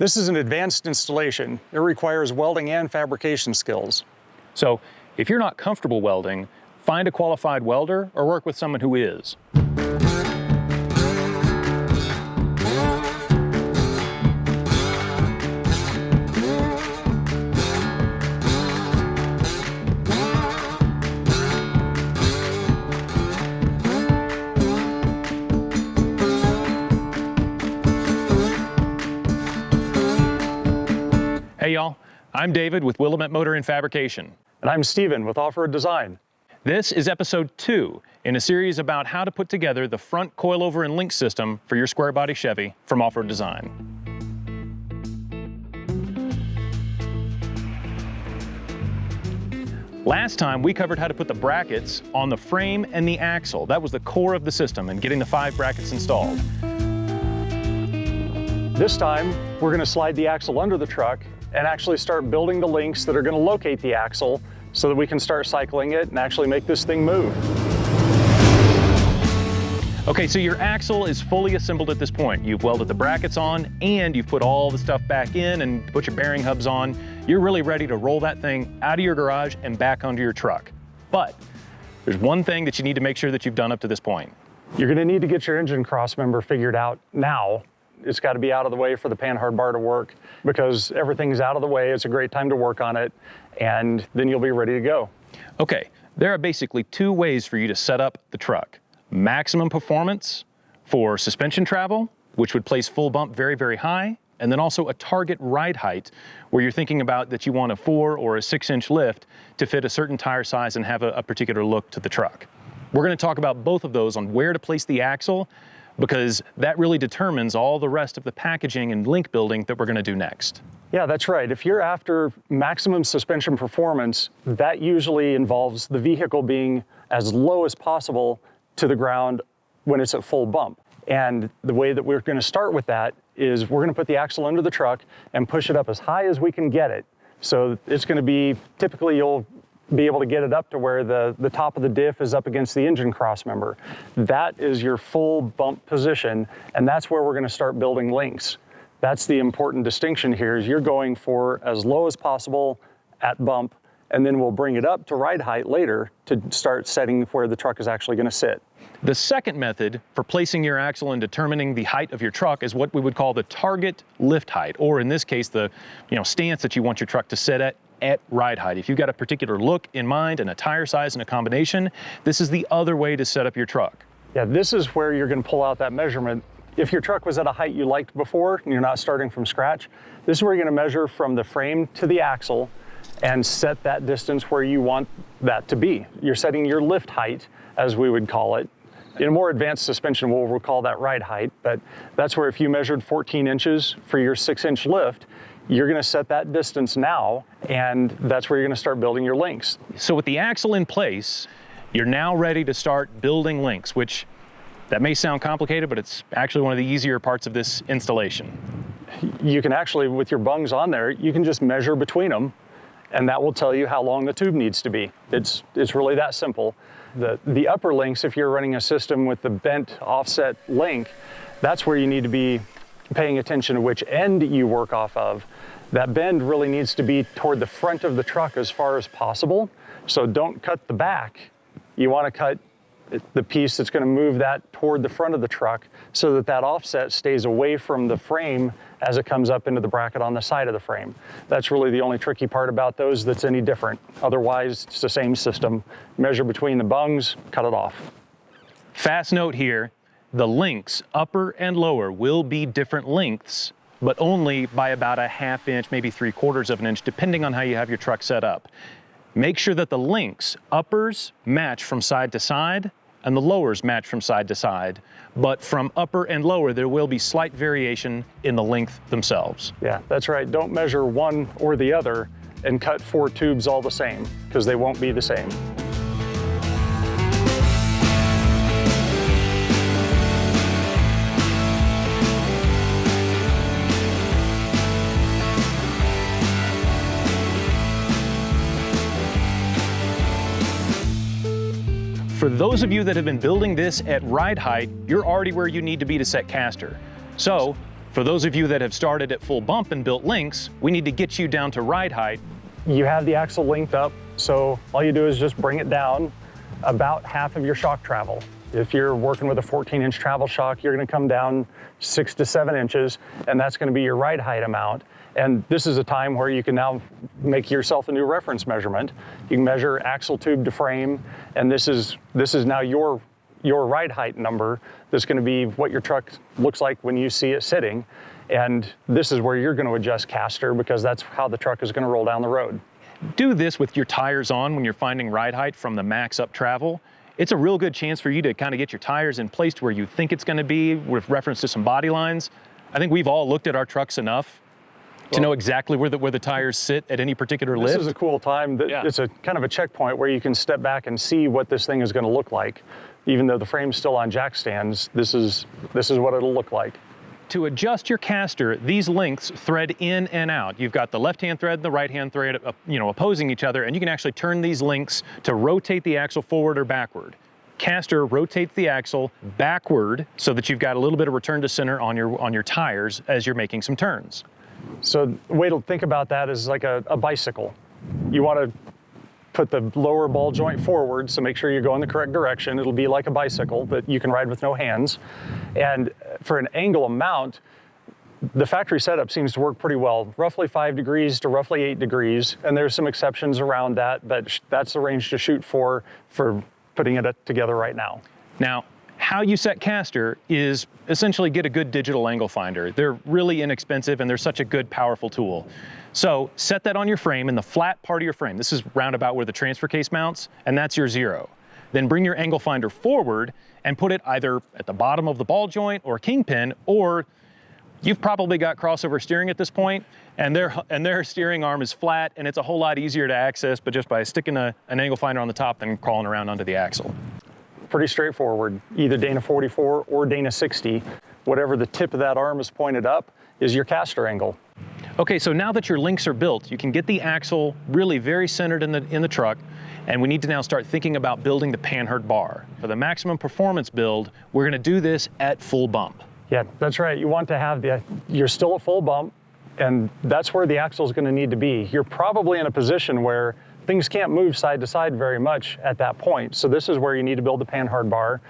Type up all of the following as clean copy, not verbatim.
This is an advanced installation. It requires welding and fabrication skills. So if you're not comfortable welding, find a qualified welder or work with someone who is. Hey y'all, I'm David with Willomet Motor and Fabrication. And I'm Steven with Offroad Design. This is episode 2 in a series about how to put together the front coilover and link system for your square body Chevy from Offroad Design. Last time we covered how to put the brackets on the frame and the axle. That was the core of the system and getting the 5 brackets installed. This time, we're going to slide the axle under the truck and actually start building the links that are going to locate the axle so that we can start cycling it and actually make this thing move. Okay, so your axle is fully assembled at this point. You've welded the brackets on and you've put all the stuff back in and put your bearing hubs on. You're really ready to roll that thing out of your garage and back onto your truck. But there's one thing that you need to make sure that you've done up to this point. You're going to need to get your engine crossmember figured out now. It's got to be out of the way for the Panhard bar to work because everything's out of the way. It's a great time to work on it, and then you'll be ready to go. Okay, there are basically 2 ways for you to set up the truck. Maximum performance for suspension travel, which would place full bump very, very high, and then also a target ride height where you're thinking about that you want a 4 or a 6-inch lift to fit a certain tire size and have a particular look to the truck. We're going to talk about both of those on where to place the axle, because that really determines all the rest of the packaging and link building that we're going to do next. Yeah, that's right. If you're after maximum suspension performance, that usually involves the vehicle being as low as possible to the ground when it's at full bump. And the way that we're going to start with that is we're going to put the axle under the truck and push it up as high as we can get it. So it's going to be, typically you'll be able to get it up to where the top of the diff is up against the engine crossmember. That is your full bump position, and that's where we're going to start building links. That's the important distinction here, is you're going for as low as possible at bump, and then we'll bring it up to ride height later to start setting where the truck is actually going to sit. The second method for placing your axle and determining the height of your truck is what we would call the target lift height, or in this case, the stance that you want your truck to sit at ride height. If you've got a particular look in mind and a tire size and a combination, this is the other way to set up your truck. Yeah, this is where you're going to pull out that measurement. If your truck was at a height you liked before and you're not starting from scratch, this is where you're going to measure from the frame to the axle and set that distance where you want that to be. You're setting your lift height, as we would call it. In a more advanced suspension, we'll call that ride height, but that's where if you measured 14 inches for your 6-inch lift, you're going to set that distance now, and that's where you're going to start building your links. So with the axle in place, you're now ready to start building links, which that may sound complicated, but it's actually one of the easier parts of this installation. You can actually, with your bungs on there, you can just measure between them, and that will tell you how long the tube needs to be. It's really that simple. The upper links, if you're running a system with the bent offset link, that's where you need to be paying attention to which end you work off of. That bend really needs to be toward the front of the truck as far as possible. So don't cut the back. You want to cut the piece that's going to move that toward the front of the truck so that that offset stays away from the frame as it comes up into the bracket on the side of the frame. That's really the only tricky part about those that's any different. Otherwise, it's the same system. Measure between the bungs, cut it off. Fast note here, the links, upper and lower, will be different lengths, but only by about a 1/2 inch, maybe 3/4 of an inch, depending on how you have your truck set up. Make sure that the links, uppers match from side to side, and the lowers match from side to side. But from upper and lower, there will be slight variation in the length themselves. Yeah, that's right. Don't measure one or the other and cut 4 tubes all the same, because they won't be the same. For those of you that have been building this at ride height, you're already where you need to be to set caster. So For those of you that have started at full bump and built links, we need to get you down to ride height. You have the axle linked up, so all you do is just bring it down about half of your shock travel. If you're working with a 14-inch travel shock, you're going to come down 6 to 7 inches, and that's going to be your ride height amount. And this is a time where you can now make yourself a new reference measurement. You can measure axle tube to frame, and this is now your ride height number. That's going to be what your truck looks like when you see it sitting. And this is where you're going to adjust caster, because that's how the truck is going to roll down the road. Do this with your tires on when you're finding ride height from the Maxxis Travel. It's a real good chance for you to kind of get your tires in place to where you think it's going to be with reference to some body lines. I think we've all looked at our trucks enough to know exactly where the tires sit at any particular lift. This is a cool time. It's a kind of a checkpoint where you can step back and see what this thing is going to look like. Even though the frame's still on jack stands, this is what it'll look like. To adjust your caster, these links thread in and out. You've got the left-hand thread and the right-hand thread, opposing each other, and you can actually turn these links to rotate the axle forward or backward. Caster rotates the axle backward so that you've got a little bit of return to center on your tires as you're making some turns. So the way to think about that is like a bicycle. You want to put the lower ball joint forward, so make sure you go in the correct direction. It'll be like a bicycle, but you can ride with no hands. And for an angle of mount, the factory setup seems to work pretty well, roughly 5 degrees to roughly 8 degrees. And there's some exceptions around that, but that's the range to shoot for putting it together right now. Now, how you set caster is essentially get a good digital angle finder. They're really inexpensive and they're such a good, powerful tool. So set that on your frame in the flat part of your frame. This is roundabout where the transfer case mounts, and that's your 0. Then bring your angle finder forward and put it either at the bottom of the ball joint or kingpin, or you've probably got crossover steering at this point, and their steering arm is flat, and it's a whole lot easier to access, but just by sticking an angle finder on the top than crawling around under the axle. Pretty straightforward. Either Dana 44 or Dana 60, whatever the tip of that arm is pointed up is your caster angle. Okay, so now that your links are built, you can get the axle really very centered in the truck, and we need to now start thinking about building the Panhard bar. For the maximum performance build, we're going to do this at full bump. Yeah, that's right. You want to have you're still at full bump, and that's where the axle is going to need to be. You're probably in a position where things can't move side to side very much at that point. So this is where you need to build the Panhard bar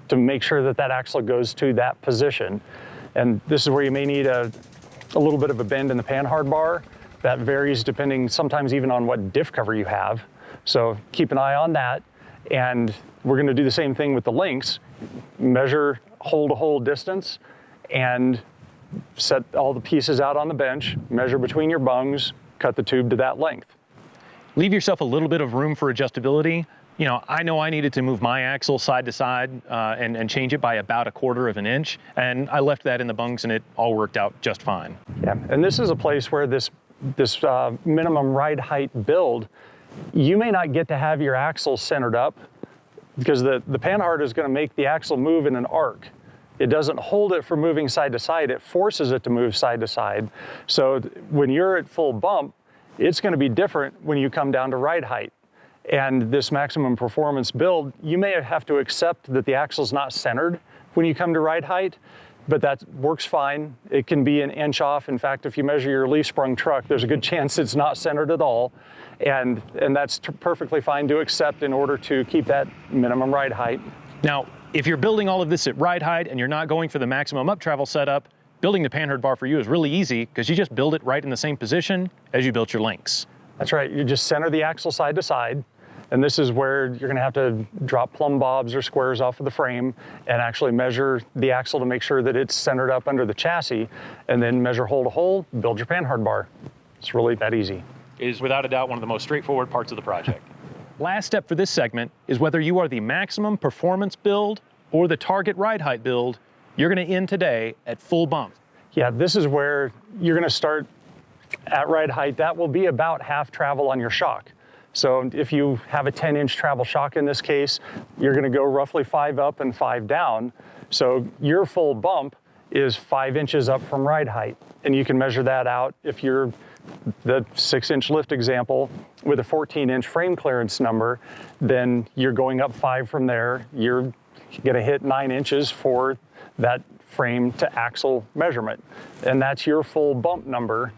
to make sure that axle goes to that position. And this is where you may need a little bit of a bend in the Panhard bar. That varies depending sometimes even on what diff cover you have. So keep an eye on that. And we're going to do the same thing with the links. Measure hole-to-hole distance and set all the pieces out on the bench, measure between your bungs, cut the tube to that length. Leave yourself a little bit of room for adjustability. I know I needed to move my axle side to side and change it by about 1/4 of an inch, and I left that in the bungs and it all worked out just fine. Yeah, and this is a place where this minimum ride height build, you may not get to have your axle centered up because the Panhard is going to make the axle move in an arc. It doesn't hold it from moving side to side, it forces it to move side to side. So when you're at full bump, it's going to be different when you come down to ride height. And this maximum performance build, you may have to accept that the axle's not centered when you come to ride height, but that works fine. It can be an inch off. In fact, if you measure your leaf sprung truck, there's a good chance it's not centered at all. And that's perfectly fine to accept in order to keep that minimum ride height. Now, if you're building all of this at ride height and you're not going for the maximum up travel setup, building the Panhard bar for you is really easy because you just build it right in the same position as you built your links. That's right. You just center the axle side to side. And this is where you're going to have to drop plumb bobs or squares off of the frame and actually measure the axle to make sure that it's centered up under the chassis, and then measure hole to hole, build your Panhard bar. It's really that easy. It is without a doubt one of the most straightforward parts of the project. Last step for this segment is whether you are the maximum performance build or the target ride height build, you're going to end today at full bump. Yeah, this is where you're going to start at ride height. That will be about half travel on your shock. So if you have a 10-inch travel shock in this case, you're going to go roughly 5 up and 5 down. So your full bump is 5 inches up from ride height. And you can measure that out if you're the 6-inch lift example with a 14-inch frame clearance number, then you're going up 5 from there. You're going to hit 9 inches for that frame to axle measurement. And that's your full bump number.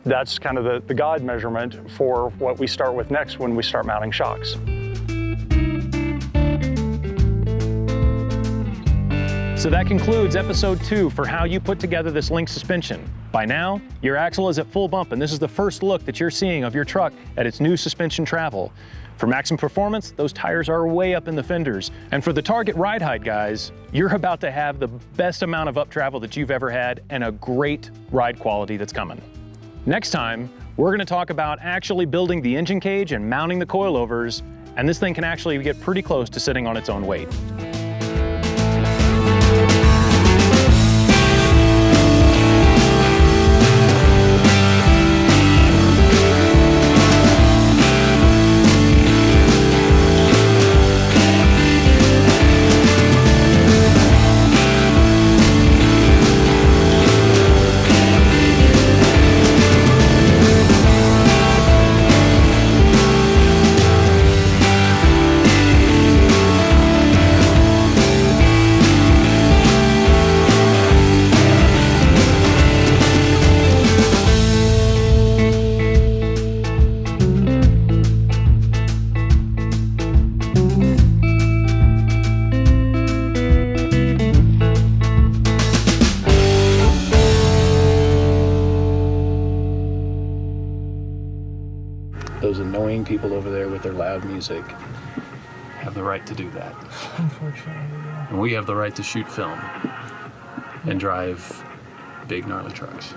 That's kind of the guide measurement for what we start with next when we start mounting shocks. So that concludes episode 2 for how you put together this link suspension. By now, your axle is at full bump, and this is the first look that you're seeing of your truck at its new suspension travel. For maximum performance, those tires are way up in the fenders. And for the target ride height, guys, you're about to have the best amount of up travel that you've ever had and a great ride quality that's coming. Next time, we're gonna talk about actually building the engine cage and mounting the coilovers, and this thing can actually get pretty close to sitting on its own weight. Those annoying people over there with their loud music have the right to do that. Unfortunately, yeah. And we have the right to shoot film and drive big gnarly trucks.